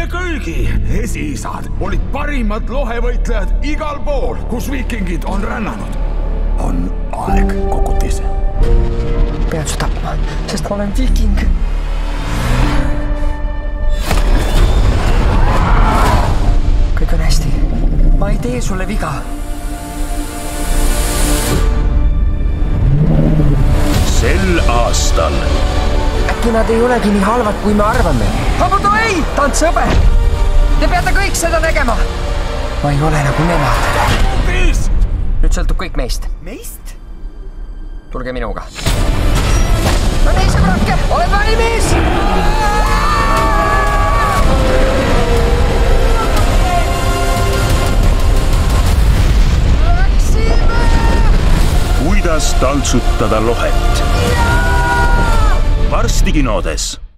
Meie kõigi esiisad olid parimad lohevõitlejad igal pool, kus viikingid on rännanud. On aeg, Kokutis. Pead su tapma, sest ma olen viiking. Kõik on hästi. Ma ei tee sulle viga. Sel aastal. Äkki nad ei olegi nii halvad, kui me arvame. Habuto ei! Ta on sõber! Te peate kõik seda tegema! Ma ei ole nagu nemad. Nüüd sõltub kõik meist. Meist? Tulge minuga. No nii, sõbrake! Oled valmis? Kuidas taltsutada lohet? Varsti kinodes.